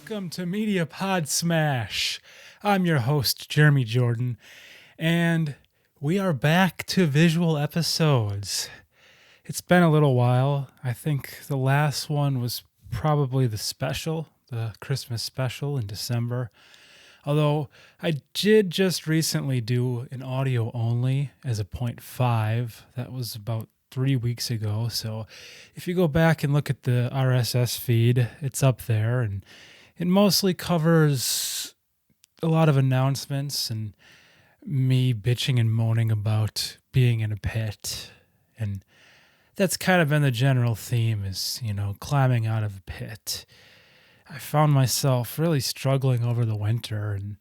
Welcome to Media Pod Smash. I'm your host, Jeremy Jordan, and we are back to visual episodes. It's been a little while. I think the last one was probably the Christmas special in December. Although I did just recently do an audio only as a 0.5. That was about 3 weeks ago. So if you go back and look at the RSS feed, it's up there, and it mostly covers a lot of announcements and me bitching and moaning about being in a pit. And that's kind of been the general theme is, climbing out of a pit. I found myself really struggling over the winter, and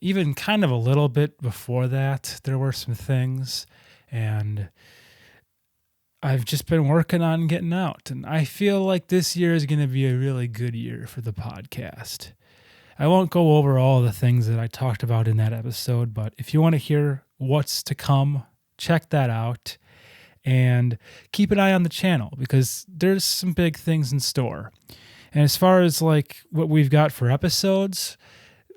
even kind of a little bit before that, there were some things, and I've just been working on getting out, and I feel like this year is going to be a really good year for the podcast. I won't go over all the things that I talked about in that episode, but if you want to hear what's to come, check that out, and keep an eye on the channel because there's some big things in store. And as far as like what we've got for episodes,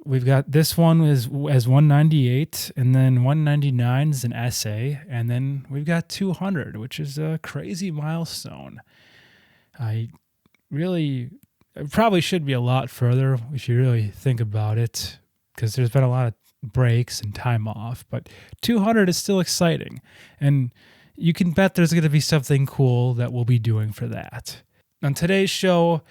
we've got this one as 198, and then 199 is an essay, and then we've got 200, which is a crazy milestone. It probably should be a lot further if you really think about it, because there's been a lot of breaks and time off, but 200 is still exciting, and you can bet there's going to be something cool that we'll be doing for that. On today's show,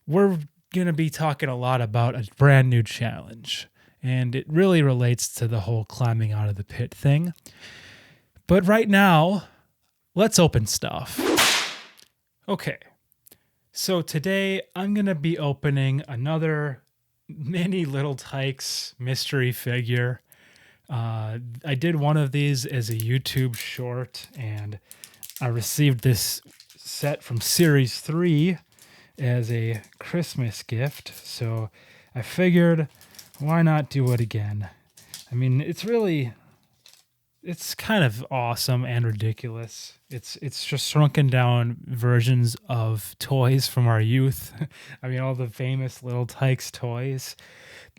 we're going to be talking a lot about a brand new challenge, and it really relates to the whole climbing out of the pit thing. But right now, let's open stuff. Okay, so today I'm going to be opening another Mini Little Tykes mystery figure. I did one of these as a YouTube short, and I received this set from Series 3 as a Christmas gift, so I figured why not do it again. I mean, it's kind of awesome and ridiculous. It's just shrunken down versions of toys from our youth. I mean, all the famous Little Tykes toys.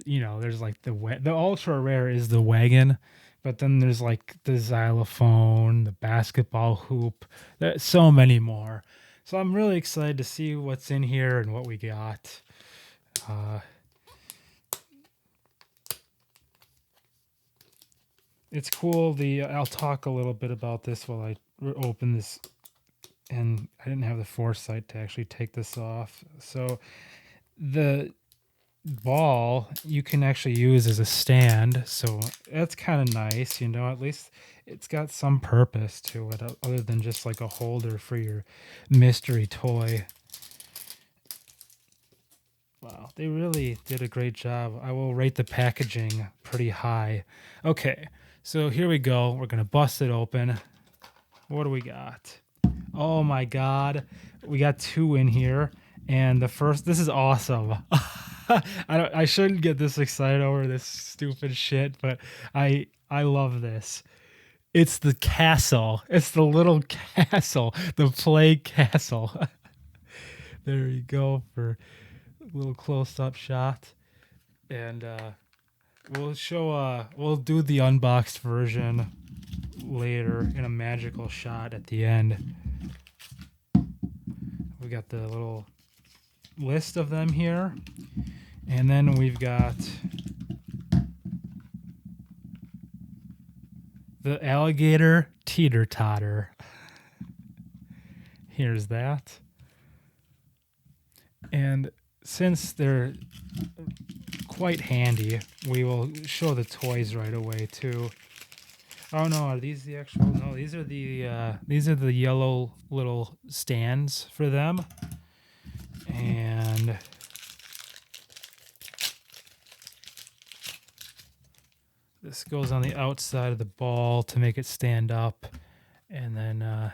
There's like the ultra rare is the wagon, but then there's like the xylophone, the basketball hoop. There's so many more. So I'm really excited to see what's in here and what we got. It's cool. I'll talk a little bit about this while I open this, and I didn't have the foresight to actually take this off. So the ball you can actually use as a stand, so that's kind of nice. At least it's got some purpose to it other than just like a holder for your mystery toy. Wow, they really did a great job. I will rate the packaging pretty high. Okay, so here we go. We're gonna bust it open. What do we got? Oh my god, we got two in here, and this is awesome. I shouldn't get this excited over this stupid shit, but I love this. It's the castle. It's the little castle, the plague castle. There you go for a little close-up shot. And we'll do the unboxed version later in a magical shot at the end. We got the little list of them here. And then we've got the alligator teeter-totter. Here's that. And since they're quite handy, we will show the toys right away too. Oh no, are these the actual? No, these are the yellow little stands for them. And this goes on the outside of the ball to make it stand up, and then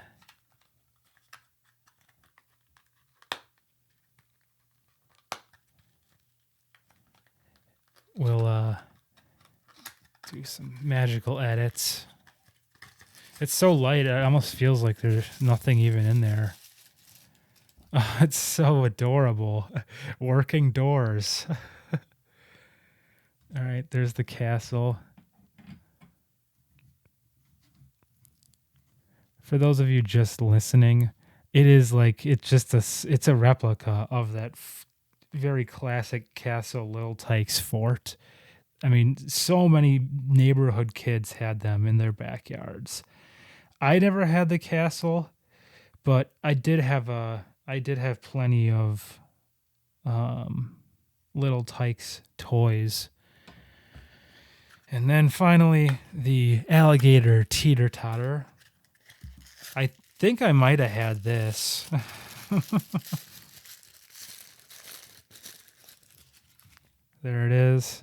we'll do some magical edits. It's so light, it almost feels like there's nothing even in there. It's so adorable. Working doors. All right, there's the castle. For those of you just listening, it is like it's a replica of that very classic castle Little Tykes fort. I mean, so many neighborhood kids had them in their backyards. I never had the castle, but I did have plenty of Little Tykes toys. And then finally, the alligator teeter totter. I think I might have had this. There it is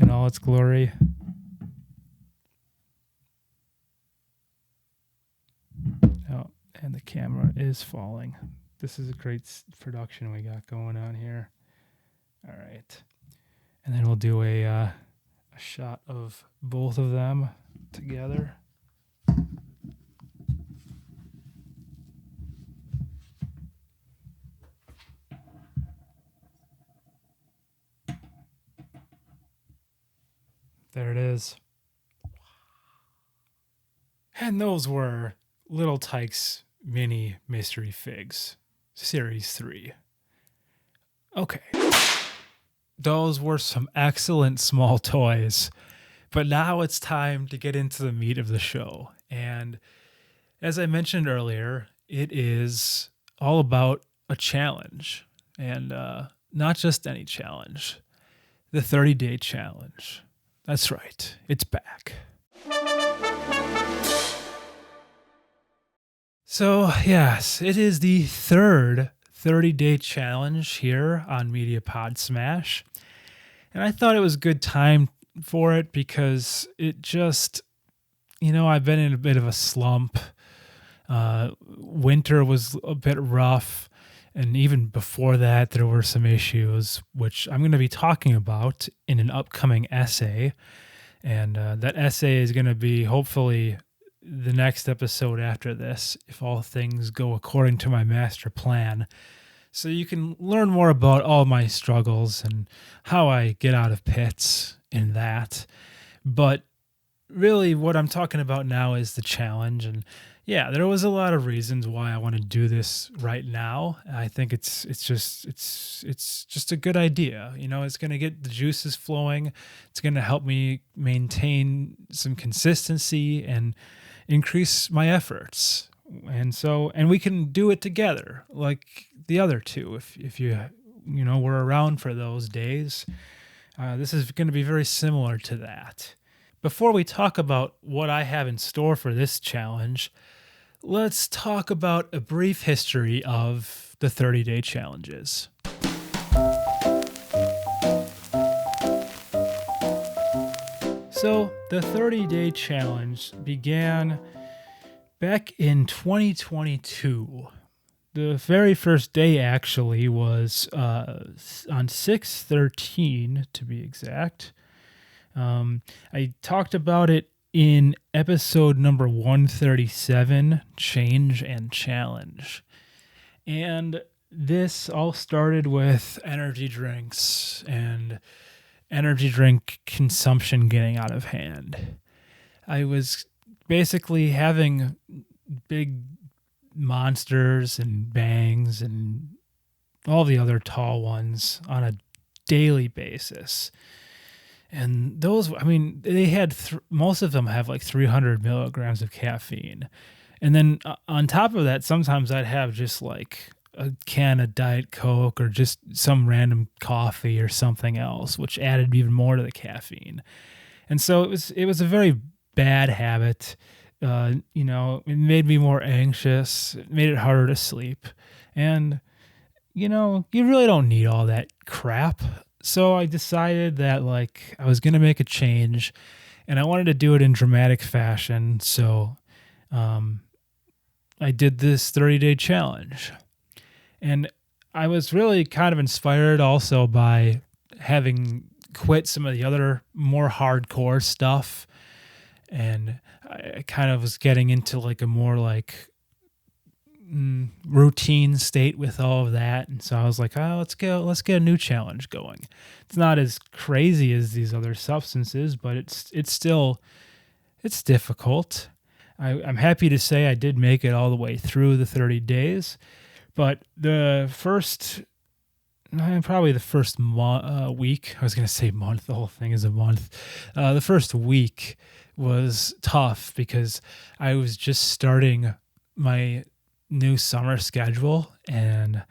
in all its glory. Oh, and the camera is falling. This is a great production we got going on here. All right. And then we'll do a shot of both of them together. There it is. And those were Little Tykes Mini Mystery Figs, Series 3. Okay. Those were some excellent small toys. But now it's time to get into the meat of the show. And as I mentioned earlier, it is all about a challenge. And not just any challenge. The 30-day challenge. That's right. It's back. So, yes, it is the third 30-day challenge here on Media Pod Smash. And I thought it was a good time for it because it just, I've been in a bit of a slump. Winter was a bit rough. And even before that, there were some issues, which I'm going to be talking about in an upcoming essay. And that essay is going to be hopefully the next episode after this, if all things go according to my master plan. So you can learn more about all my struggles and how I get out of pits in that. But really what I'm talking about now is the challenge. And yeah, there was a lot of reasons why I want to do this right now. I think it's just a good idea. It's going to get the juices flowing. It's going to help me maintain some consistency and increase my efforts. And we can do it together like the other two. If you were around for those days, this is going to be very similar to that. Before we talk about what I have in store for this challenge, let's talk about a brief history of the 30-day challenges. So, the 30-day challenge began back in 2022. The very first day actually was on 6/13 to be exact. I talked about it in episode number 137, Change and Challenge. And this all started with energy drinks and energy drink consumption getting out of hand. I was basically having big Monsters and Bangs and all the other tall ones on a daily basis. And those, they had, most of them have like 300 milligrams of caffeine. And then on top of that, sometimes I'd have just like a can of Diet Coke or just some random coffee or something else, which added even more to the caffeine. And so it was a very bad habit. It made me more anxious. It made it harder to sleep. And, you really don't need all that crap. So I decided that I was going to make a change and I wanted to do it in dramatic fashion. So I did this 30-day challenge. And I was really kind of inspired also by having quit some of the other more hardcore stuff. And I kind of was getting into a more routine state with all of that. And so I was like, oh, let's get a new challenge going. It's not as crazy as these other substances, but it's difficult. I'm happy to say I did make it all the way through the 30 days, but probably the first week, I was going to say month, the whole thing is a month. The first week was tough because I was just starting my new summer schedule, and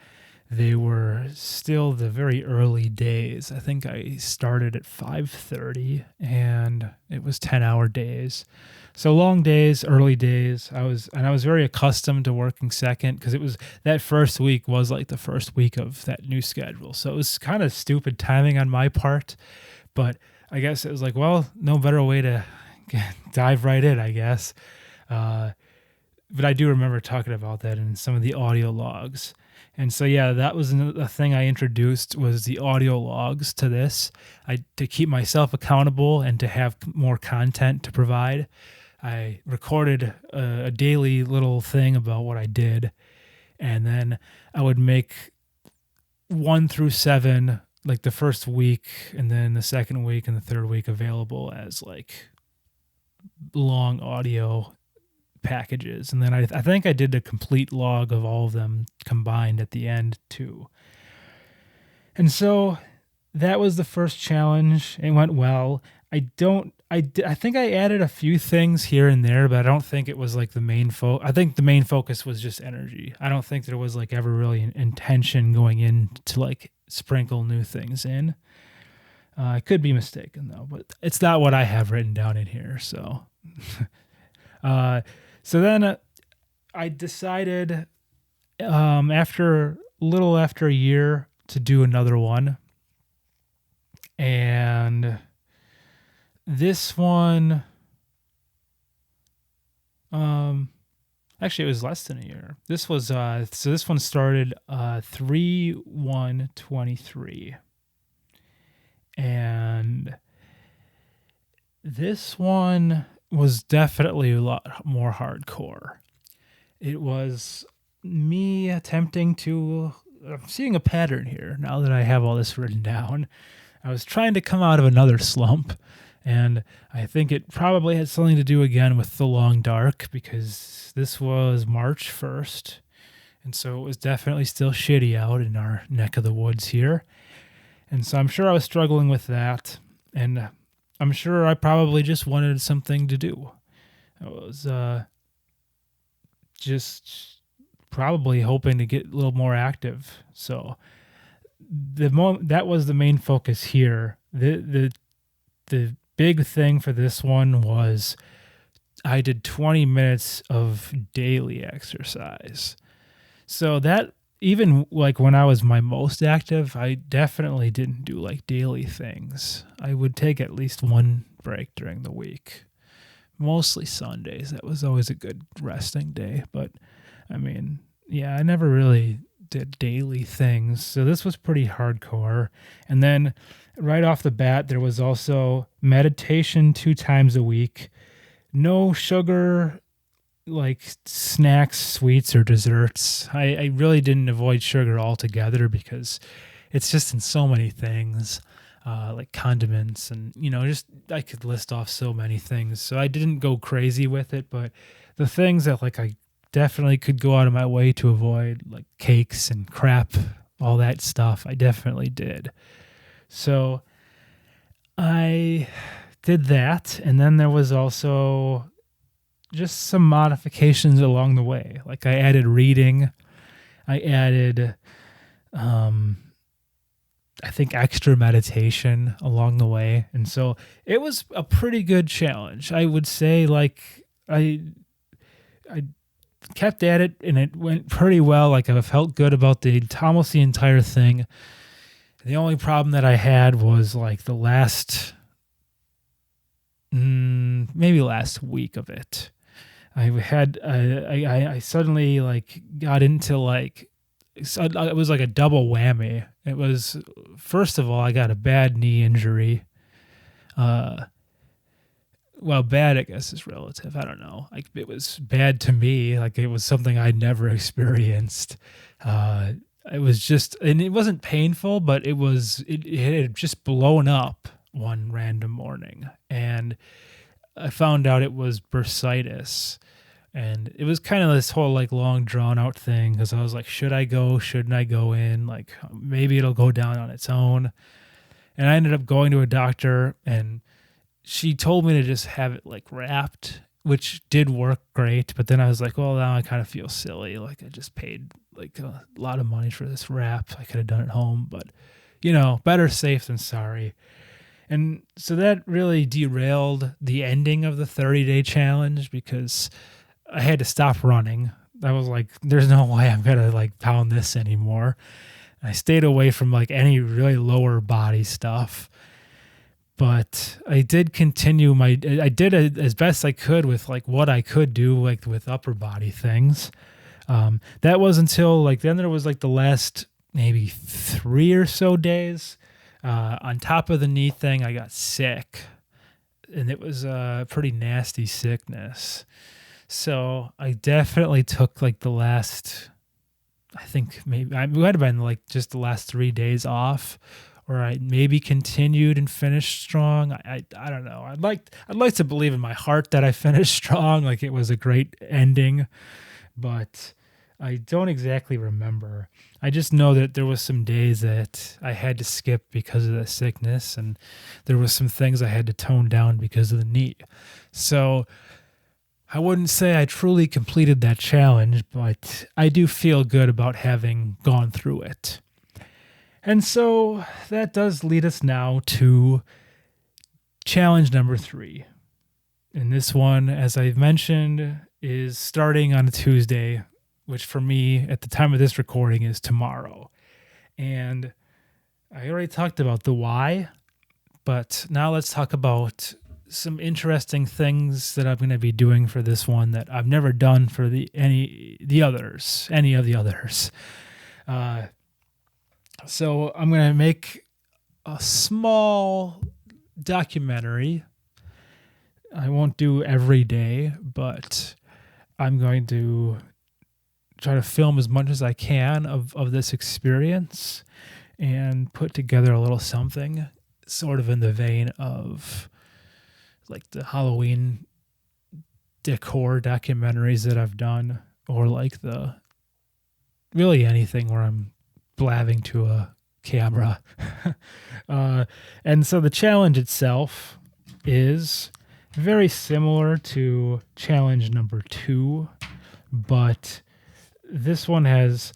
they were still the very early days. I think I started at 5:30 and it was 10-hour days. So long days, early days. I was very accustomed to working second because it was that first week was like the first week of that new schedule. So it was kind of stupid timing on my part, but I guess it was like, well, no better way to dive right in, I guess. But I do remember talking about that in some of the audio logs. And so, yeah, that was a thing I introduced, was the audio logs to this. To keep myself accountable and to have more content to provide, I recorded a daily little thing about what I did. And then I would make 1 through 7, like the first week, and then the second week and the third week available as like long audio packages. And then I think I did a complete log of all of them combined at the end too. And so that was the first challenge. It went well. I think I added a few things here and there, but I don't think it was like the main I think the main focus was just energy. I don't think there was like ever really an intention going in to like sprinkle new things in. I could be mistaken though, but it's not what I have written down in here. So, so then I decided after a year to do another one. And this one, actually it was less than a year. This was, so this one started 3/1/23. And this one was definitely a lot more hardcore. It was me attempting to, I'm seeing a pattern here now that I have all this written down. I was trying to come out of another slump, and I think it probably had something to do again with the long dark, because this was March 1st, and so it was definitely still shitty out in our neck of the woods here. And so I'm sure I was struggling with that, and I'm sure I probably just wanted something to do. I was just probably hoping to get a little more active. So that was the main focus here. The big thing for this one was I did 20 minutes of daily exercise. So that, even like when I was my most active, I definitely didn't do like daily things. I would take at least one break during the week, mostly Sundays. That was always a good resting day. But I mean, yeah, I never really did daily things. So this was pretty hardcore. And then right off the bat, there was also meditation 2 times a week, no sugar, like snacks, sweets, or desserts. I really didn't avoid sugar altogether because it's just in so many things, like condiments and, just I could list off so many things. So I didn't go crazy with it, but the things that like I definitely could go out of my way to avoid, like cakes and crap, all that stuff, I definitely did. So I did that. And then there was also just some modifications along the way. Like I added reading. I added, I think, extra meditation along the way. And so it was a pretty good challenge. I would say, like, I kept at it and it went pretty well. Like I felt good about almost the entire thing. The only problem that I had was like the last week of it. I suddenly like got into like, it was like a double whammy. It was, first of all, I got a bad knee injury. well, bad, I guess, is relative. I don't know. Like, it was bad to me. Like, it was something I'd never experienced. Uh, it was just, and it wasn't painful, but it had just blown up one random morning. And I found out it was bursitis. And it was kind of this whole like long drawn out thing because I was like, should I go? Shouldn't I go in? Like, maybe it'll go down on its own. And I ended up going to a doctor, and she told me to just have it like wrapped, which did work great. But then I was like, well, now I kind of feel silly. Like, I just paid like a lot of money for this wrap. I could have done it home, but better safe than sorry. And so that really derailed the ending of the 30-day challenge because I had to stop running. I was like, there's no way I'm going to like pound this anymore. I stayed away from like any really lower body stuff. But I did continue I did as best I could with like what I could do, like with upper body things. That was until like, then there was like the last maybe 3 or so days. On top of the knee thing, I got sick, and it was a pretty nasty sickness. So I definitely took like the last, I think maybe I might have been like just the last 3 days off, or I maybe continued and finished strong. I don't know. I'd like to believe in my heart that I finished strong, like it was a great ending, but I don't exactly remember. I just know that there was some days that I had to skip because of the sickness, and there was some things I had to tone down because of the knee. So I wouldn't say I truly completed that challenge, but I do feel good about having gone through it. And so that does lead us now to challenge number 3. And this one, as I've mentioned, is starting on a Tuesday, which for me at the time of this recording is tomorrow. And I already talked about the why, but now let's talk about some interesting things that I'm going to be doing for this one that I've never done for any of the others. So I'm going to make a small documentary. I won't do every day, but I'm going to try to film as much as I can of this experience and put together a little something sort of in the vein of like the Halloween decor documentaries that I've done, or like the really anything where I'm blabbing to a camera. And so the challenge itself is very similar to challenge number 2, but this one has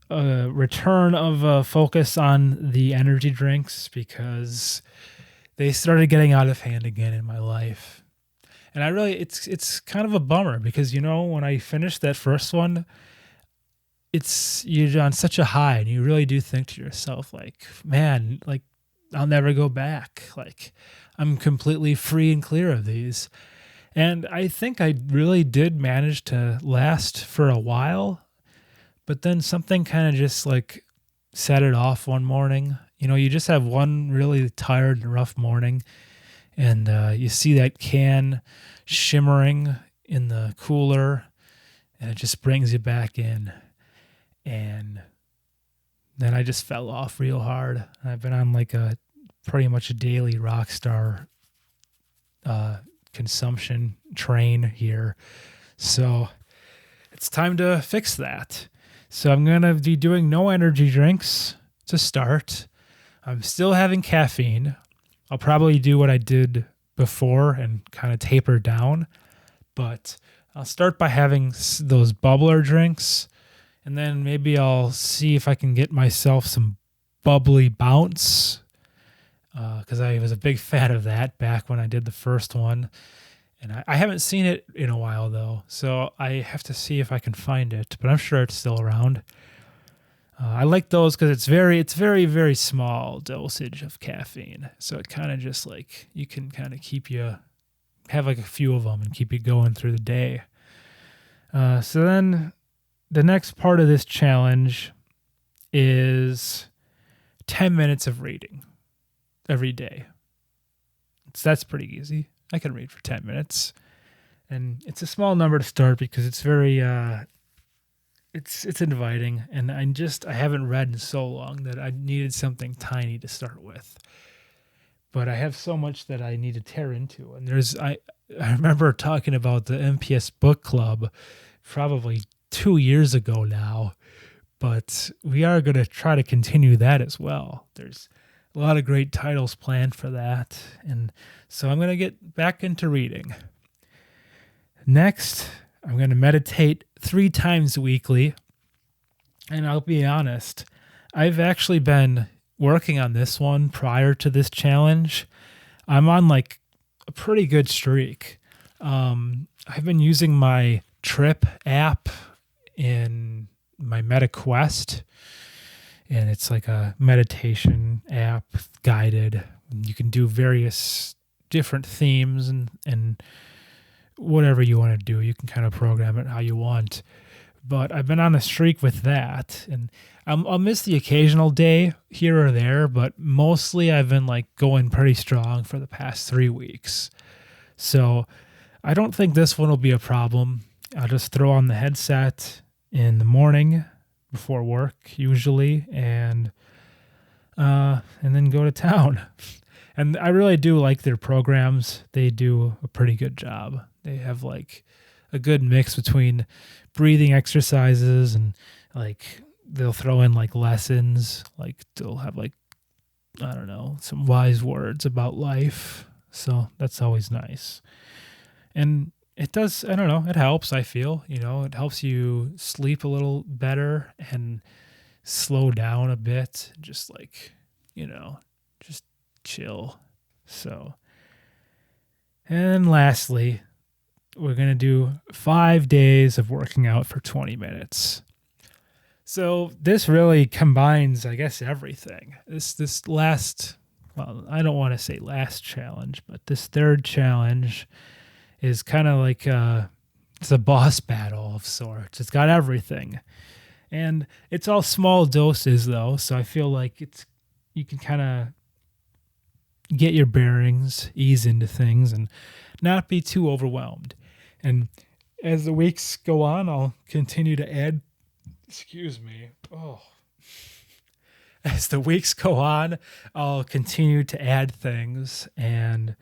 a return of a focus on the energy drinks because they started getting out of hand again in my life. And it's kind of a bummer because, when I finished that first one, you're on such a high and you really do think to yourself, like, man, like, I'll never go back. Like, I'm completely free and clear of these. And I think I really did manage to last for a while, but then something kind of just like set it off one morning. You just have one really tired and rough morning, and you see that can shimmering in the cooler, and it just brings you back in. And then I just fell off real hard. I've been on like pretty much a daily Rockstar consumption train here. So it's time to fix that. So I'm going to be doing no energy drinks to start. I'm still having caffeine. I'll probably do what I did before and kind of taper down, but I'll start by having those bubbler drinks, and then maybe I'll see if I can get myself some bubbly bounce, because I was a big fan of that back when I did the first one. And I haven't seen it in a while, though, so I have to see if I can find it, but I'm sure it's still around. I like those because it's very, very small dosage of caffeine. So it kind of just like, you can kind of have like a few of them and keep you going through the day. So then the next part of this challenge is 10 minutes of reading every day. That's pretty easy. I can read for 10 minutes. And it's a small number to start because it's very it's inviting, and I haven't read in so long that I needed something tiny to start with. But I have so much that I need to tear into. And I remember talking about the MPS book club probably 2 years ago now, but we are going to try to continue that as well. There's a lot of great titles planned for that. And so I'm going to get back into reading. Next, I'm going to meditate 3 times weekly. And I'll be honest, I've actually been working on this one prior to this challenge. I'm on like a pretty good streak. I've been using my Trip app in my MetaQuest, and it's like a meditation app, guided. You can do various different themes and whatever you want to do. You can kind of program it how you want. But I've been on a streak with that, and I'll miss the occasional day here or there, but mostly I've been like going pretty strong for the past 3 weeks. So I don't think this one will be a problem. I'll just throw on the headset in the morning before work usually, and then go to town. And I really do like their programs. They do a pretty good job. They have like a good mix between breathing exercises and like they'll throw in like lessons. Like they'll have like, I don't know, some wise words about life. So that's always nice. And it does, I don't know, it helps, I feel. It helps you sleep a little better and slow down a bit. Just like, just chill. So, and lastly, we're going to do 5 days of working out for 20 minutes. So this really combines, I guess, everything. This last, well, I don't want to say last challenge, but this third challenge is kind of like it's a boss battle of sorts. It's got everything. And it's all small doses, though, so I feel like you can kind of get your bearings, ease into things, and not be too overwhelmed. And as the weeks go on, I'll continue to add... Excuse me. Oh. As the weeks go on, I'll continue to add things, and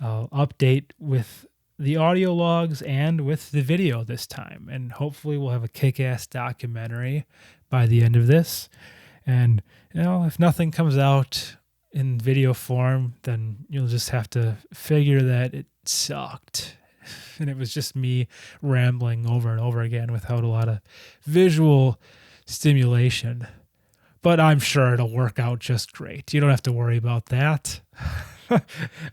I'll update with the audio logs and with the video this time. And hopefully we'll have a kick-ass documentary by the end of this. And, if nothing comes out in video form, then you'll just have to figure that it sucked. And it was just me rambling over and over again without a lot of visual stimulation. But I'm sure it'll work out just great. You don't have to worry about that.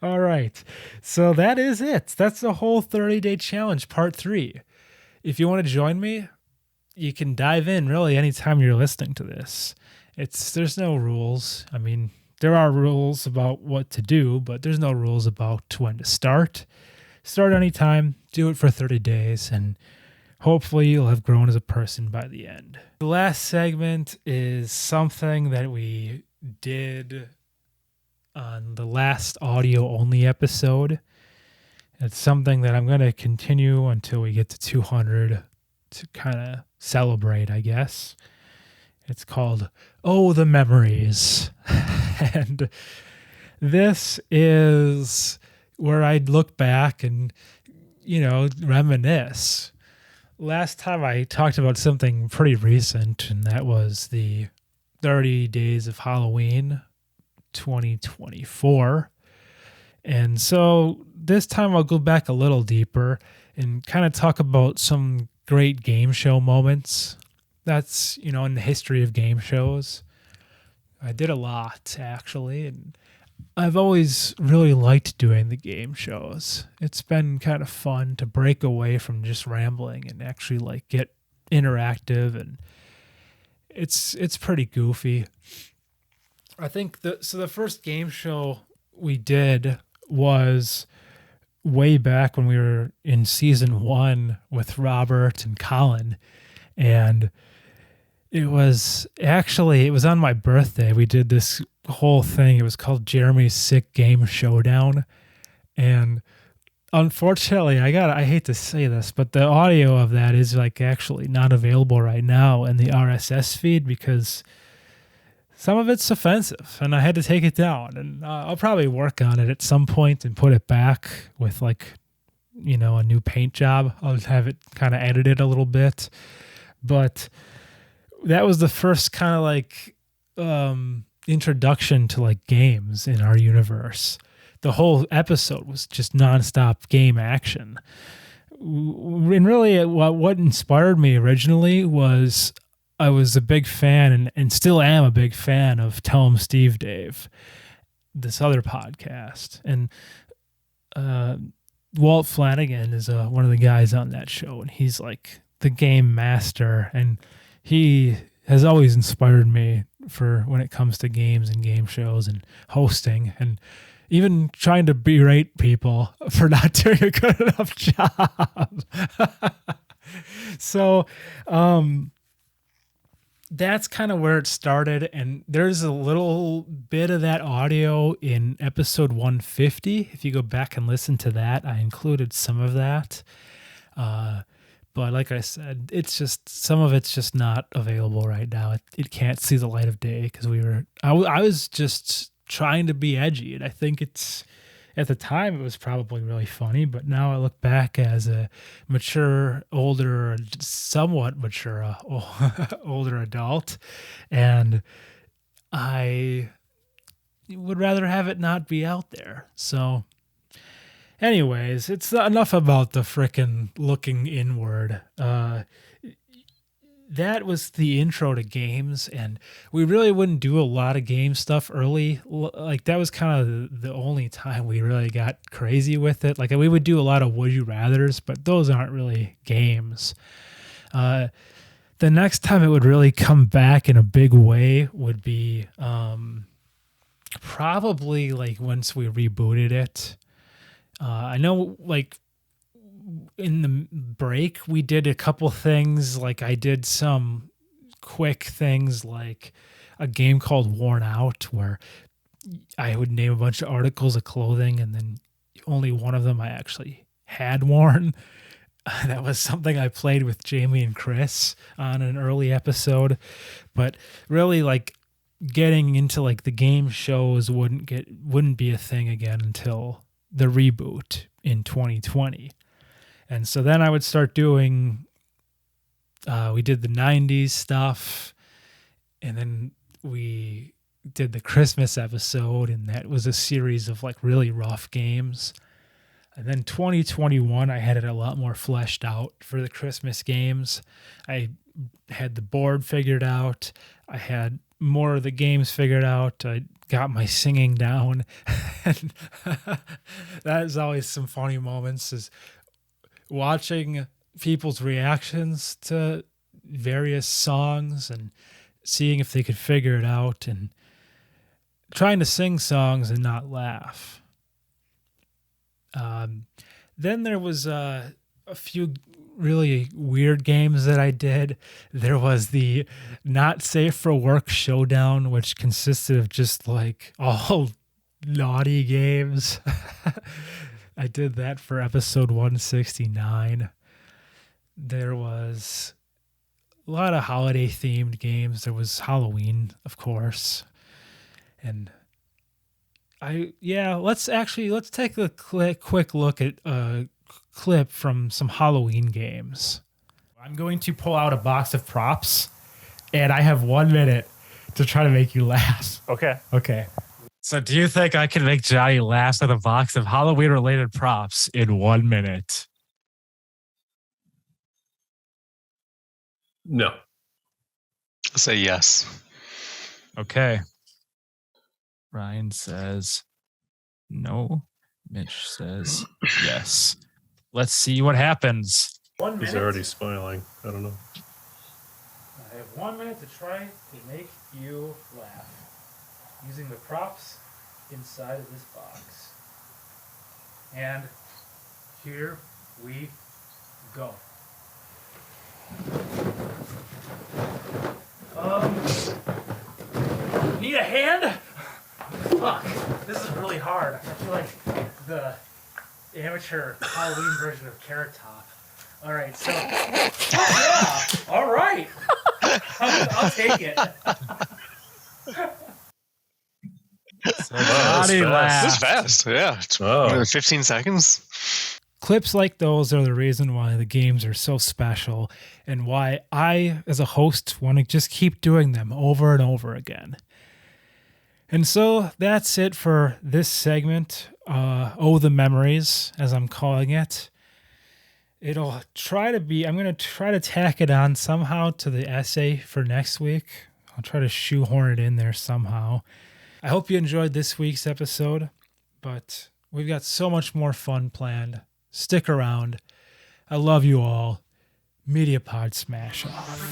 All right. So that is it. That's the whole 30-day challenge, part 3. If you want to join me, you can dive in really anytime you're listening to this. There's no rules. I mean, there are rules about what to do, but there's no rules about when to start. Start anytime, do it for 30 days, and hopefully you'll have grown as a person by the end. The last segment is something that we did on the last audio-only episode. It's something that I'm going to continue until we get to 200 to kind of celebrate, I guess. It's called Oh, the Memories. And this is where I'd look back and, reminisce. Last time I talked about something pretty recent, and that was the 30 Days of Halloween 2024. And so this time I'll go back a little deeper and kind of talk about some great game show moments. That's, in the history of game shows. I did a lot, actually, and I've always really liked doing the game shows. It's been kind of fun to break away from just rambling and actually get interactive, and it's pretty goofy. I think the first game show we did was way back when we were in season 1 with Robert and Colin, and it was on my birthday. We did this whole thing. It was called Jeremy's Sick Game Showdown. And unfortunately, I hate to say this, but the audio of that is like actually not available right now in the RSS feed because some of it's offensive and I had to take it down. And I'll probably work on it at some point and put it back with like, a new paint job. I'll have it kind of edited a little bit. But that was the first kind of like introduction to like games in our universe. The whole episode was just nonstop game action. And really what inspired me originally was I was a big fan and still am a big fan of Tell 'em Steve Dave, this other podcast. And Walt Flanagan is one of the guys on that show, and he's like the game master, and he has always inspired me for when it comes to games and game shows and hosting and even trying to berate people for not doing a good enough job. So that's kind of where it started. And there's a little bit of that audio in episode 150. If you go back and listen to that, I included some of that. But like I said, it's just, some of it's just not available right now. It can't see the light of day because I was just trying to be edgy. And I think at the time it was probably really funny, but now I look back as a mature, older, somewhat mature, older adult. And I would rather have it not be out there. So anyways, it's enough about the frickin' looking inward. That was the intro to games, and we really wouldn't do a lot of game stuff early. Like, that was kind of the only time we really got crazy with it. Like, we would do a lot of Would You Rathers, but those aren't really games. The next time it would really come back in a big way would be probably, like, once we rebooted it. I know, like, in the break, we did a couple things. Like, I did some quick things, like a game called Worn Out, where I would name a bunch of articles of clothing, and then only one of them I actually had worn. That was something I played with Jamie and Chris on an early episode. But really, like, getting into like the game shows wouldn't be a thing again until the reboot in 2020. And so then I would start doing, we did the 90s stuff, and then we did the Christmas episode, and that was a series of like really rough games. And then 2021, I had it a lot more fleshed out for the Christmas games. I had the board figured out. I had more of the games figured out. I got my singing down. And that is always some funny moments, is watching people's reactions to various songs and seeing if they could figure it out and trying to sing songs and not laugh. Then there was a few really weird games that I did. There was the Not Safe for Work Showdown, which consisted of just like all naughty games. I did that for episode 169. There was a lot of holiday themed games. There was Halloween, of course. And let's take a quick look at a clip from some Halloween games. I'm going to pull out a box of props, and I have 1 minute to try to make you laugh. Okay. So do you think I can make Johnny laugh with a box of Halloween-related props in 1 minute? No. I'll say yes. Okay. Ryan says no. Mitch says yes. Let's see what happens. 1 minute. He's already smiling. I don't know. I have 1 minute to try to make you laugh using the props inside of this box. And here we go. Need a hand? Fuck, this is really hard. I feel like the amateur Halloween version of Carrot Top. All right, so yeah, all right, I'll take it. So Johnny that's This laughed. is fast. Yeah. Oh. 15 seconds. Clips like those are the reason why the games are so special and why I, as a host, want to just keep doing them over and over again. And so that's it for this segment. Oh, the memories, as I'm calling it. I'm going to try to tack it on somehow to the essay for next week. I'll try to shoehorn it in there somehow. I hope you enjoyed this week's episode, but we've got so much more fun planned. Stick around. I love you all. Media Pod Smash Off.